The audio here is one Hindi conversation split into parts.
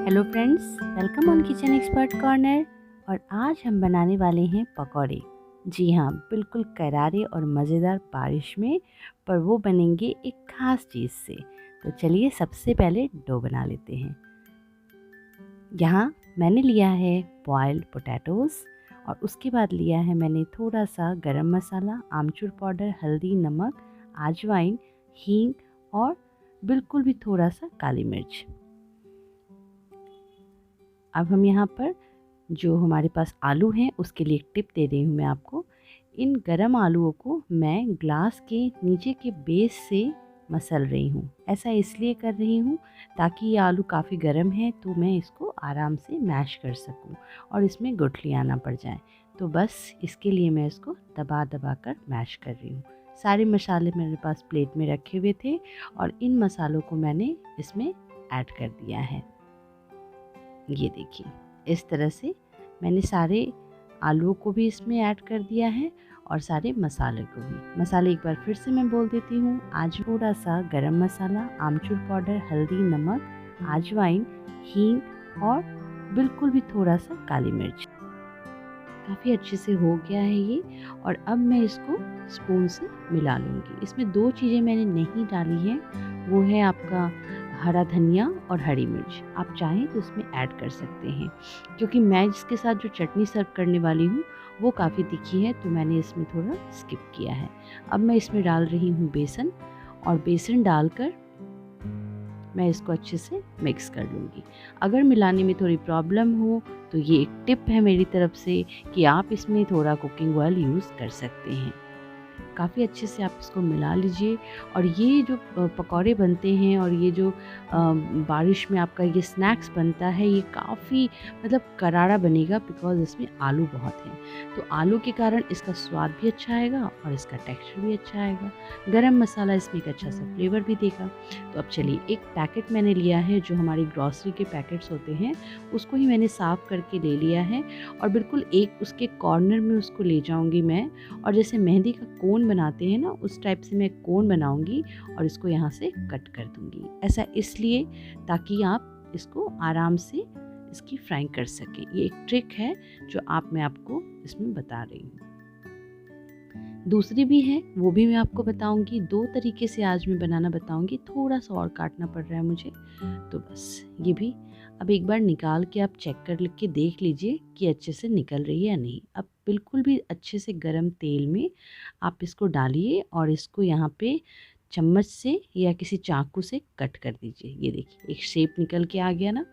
Hello friends, welcome on kitchen expert corner. और आज हम बनाने वाले हैं पकौड़े। जी हाँ, बिल्कुल करारे और मज़ेदार बारिश में, पर वो बनेंगे एक ख़ास चीज़ से। तो चलिए सबसे पहले डो बना लेते हैं। यहाँ मैंने लिया है बॉयल्ड पोटैटोज़, और उसके बाद लिया है मैंने थोड़ा सा गरम मसाला, आमचूर पाउडर, हल्दी, नमक, अजवाइन, हींग और बिल्कुल भी थोड़ा सा काली मिर्च। अब हम यहाँ पर जो हमारे पास आलू हैं उसके लिए एक टिप दे रही हूँ मैं आपको। इन गरम आलूओं को मैं ग्लास के नीचे के बेस से मसल रही हूँ। ऐसा इसलिए कर रही हूँ ताकि ये आलू काफ़ी गर्म है तो मैं इसको आराम से मैश कर सकूँ और इसमें गुठलियाँ ना पड़ जाएँ। तो बस इसके लिए मैं इसको दबा दबा कर मैश कर रही हूँ। सारे मसाले मेरे पास प्लेट में रखे हुए थे और इन मसालों को मैंने इसमें ऐड कर दिया है। ये देखिए, इस तरह से मैंने सारे आलूओं को भी इसमें ऐड कर दिया है और सारे मसाले को भी। मसाले एक बार फिर से मैं बोल देती हूँ। आज थोड़ा सा गरम मसाला, आमचूर पाउडर, हल्दी, नमक, अजवाइन, हींग और बिल्कुल भी थोड़ा सा काली मिर्च। काफ़ी अच्छे से हो गया है ये। और अब मैं इसको स्पून से मिला लूँगी। इसमें दो चीज़ें मैंने नहीं डाली हैं, वो है आपका हरा धनिया और हरी मिर्च। आप चाहें तो इसमें ऐड कर सकते हैं, क्योंकि मैं इसके साथ जो चटनी सर्व करने वाली हूँ वो काफ़ी तीखी है तो मैंने इसमें थोड़ा स्किप किया है। अब मैं इसमें डाल रही हूँ बेसन, और बेसन डालकर मैं इसको अच्छे से मिक्स कर लूँगी। अगर मिलाने में थोड़ी प्रॉब्लम हो तो ये एक टिप है मेरी तरफ से कि आप इसमें थोड़ा कुकिंग ऑयल यूज़ कर सकते हैं। काफ़ी अच्छे से आप इसको मिला लीजिए। और ये जो पकौड़े बनते हैं और ये जो बारिश में आपका ये स्नैक्स बनता है, ये काफ़ी मतलब करारा बनेगा बिकॉज़ इसमें आलू बहुत हैं। तो आलू के कारण इसका स्वाद भी अच्छा आएगा और इसका टेक्सचर भी अच्छा आएगा। गरम मसाला इसमें एक अच्छा सा फ्लेवर भी देगा। तो अब चलिए, एक पैकेट मैंने लिया है जो हमारी ग्रॉसरी के पैकेट्स होते हैं, उसको ही मैंने साफ़ करके ले लिया है और बिल्कुल एक उसके कॉर्नर में उसको ले जाऊँगी मैं। और जैसे मेहंदी का कोन बनाते हैं ना, उस टाइप से मैं कोन बनाऊंगी और इसको यहाँ से कट कर दूंगी। ऐसा इसलिए ताकि आप इसको आराम से इसकी फ्राइंग कर सकें। ये एक ट्रिक है जो मैं आपको इसमें बता रही हूँ। दूसरी भी है, वो भी मैं आपको बताऊंगी। दो तरीके से आज मैं बनाना बताऊंगी। थोड़ा सा और काटना पड़ रहा है मुझे, तो बस ये भी अब एक बार निकाल के आप चेक कर के देख लीजिए कि अच्छे से निकल रही है या नहीं। अब बिल्कुल भी अच्छे से गरम तेल में आप इसको डालिए और इसको यहाँ पे चम्मच से या किसी चाकू से कट कर दीजिए। ये देखिए, एक शेप निकल के आ गया ना।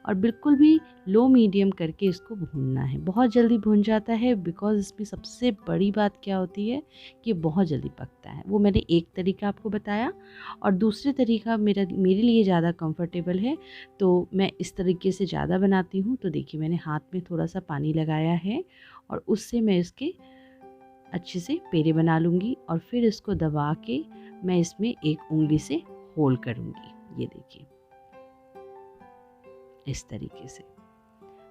और बिल्कुल भी लो मीडियम करके इसको भूनना है। बहुत जल्दी भून जाता है बिकॉज़ इसमें सबसे बड़ी बात क्या होती है कि बहुत जल्दी पकता है। वो मैंने एक तरीका आपको बताया, और दूसरे तरीका मेरे लिए ज़्यादा कंफर्टेबल है तो मैं इस तरीके से ज़्यादा बनाती हूँ। तो देखिए, मैंने हाथ में थोड़ा सा पानी लगाया है और उससे मैं इसके अच्छे से पेड़े बना लूँगी और फिर इसको दबा के मैं इसमें एक उंगली से होल करूँगी। ये देखिए, इस तरीके से।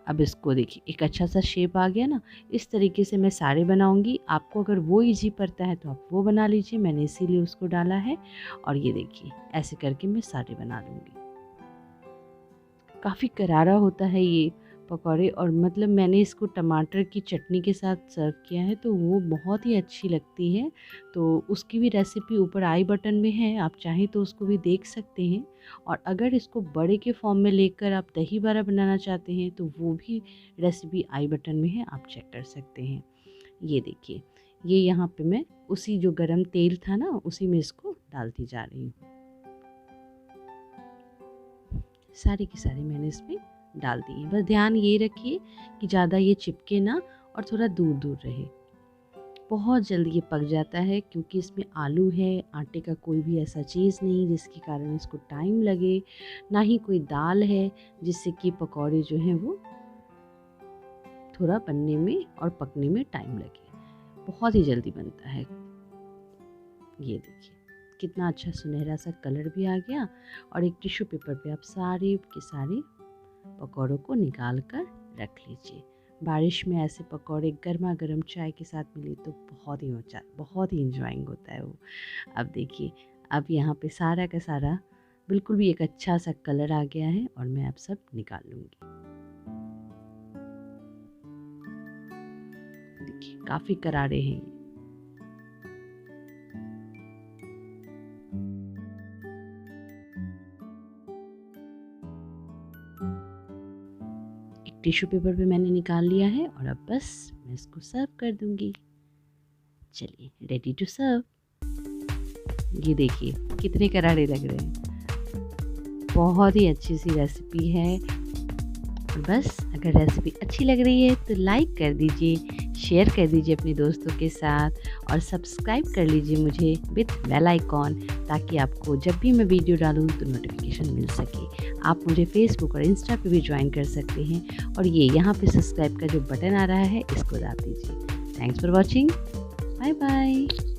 अब इसको देखिए, एक अच्छा सा शेप आ गया ना। इस तरीके से मैं सारे बनाऊंगी। आपको अगर वो इजी पड़ता है तो आप वो बना लीजिए, मैंने इसीलिए उसको डाला है। और ये देखिए, ऐसे करके मैं सारे बना लूँगी। काफ़ी करारा होता है ये पकौड़े, और मतलब मैंने इसको टमाटर की चटनी के साथ सर्व किया है तो वो बहुत ही अच्छी लगती है। तो उसकी भी रेसिपी ऊपर आई बटन में है, आप चाहें तो उसको भी देख सकते हैं। और अगर इसको बड़े के फॉर्म में लेकर आप दही बड़ा बनाना चाहते हैं तो वो भी रेसिपी आई बटन में है, आप चेक कर सकते हैं। ये देखिए, ये यहाँ पे मैं उसी जो गरम तेल था ना, उसी में इसको डालती जा रही हूँ। सारी की सारी मैंने इसमें डाल दी है। बस ध्यान ये रखिए कि ज़्यादा ये चिपके ना और थोड़ा दूर दूर रहे। बहुत जल्दी ये पक जाता है क्योंकि इसमें आलू है, आटे का कोई भी ऐसा चीज़ नहीं जिसके कारण इसको टाइम लगे, ना ही कोई दाल है जिससे कि पकौड़े जो हैं वो थोड़ा बनने में और पकने में टाइम लगे। बहुत ही जल्दी बनता है। ये देखिए, कितना अच्छा सुनहरा सा कलर भी आ गया। और एक टिश्यू पेपर पे आप सारे के सारे पकौड़ों को निकाल कर रख लीजिए। बारिश में ऐसे पकौड़े गर्मा गर्म चाय के साथ मिले तो बहुत ही इंजॉइंग होता है वो। अब देखिए, अब यहाँ पे सारा का सारा बिल्कुल भी एक अच्छा सा कलर आ गया है और मैं अब सब निकाल लूँगी। देखिए काफ़ी करारे हैं ये। एक टिश्यू पेपर पे मैंने निकाल लिया है और अब बस मैं इसको सर्व कर दूँगी। चलिए रेडी टू सर्व। ये देखिए कितने करारे लग रहे हैं। बहुत ही अच्छी सी रेसिपी है। और बस अगर रेसिपी अच्छी लग रही है तो लाइक कर दीजिए, शेयर कर दीजिए अपने दोस्तों के साथ और सब्सक्राइब कर लीजिए मुझे विथ बेल आइकॉन, ताकि आपको जब भी मैं वीडियो डालूँ तो नोटिफिकेशन मिल सके। आप मुझे फेसबुक और इंस्टा पे भी ज्वाइन कर सकते हैं और ये यहाँ पे सब्सक्राइब का जो बटन आ रहा है इसको दाब दीजिए। Thanks for watching. Bye bye.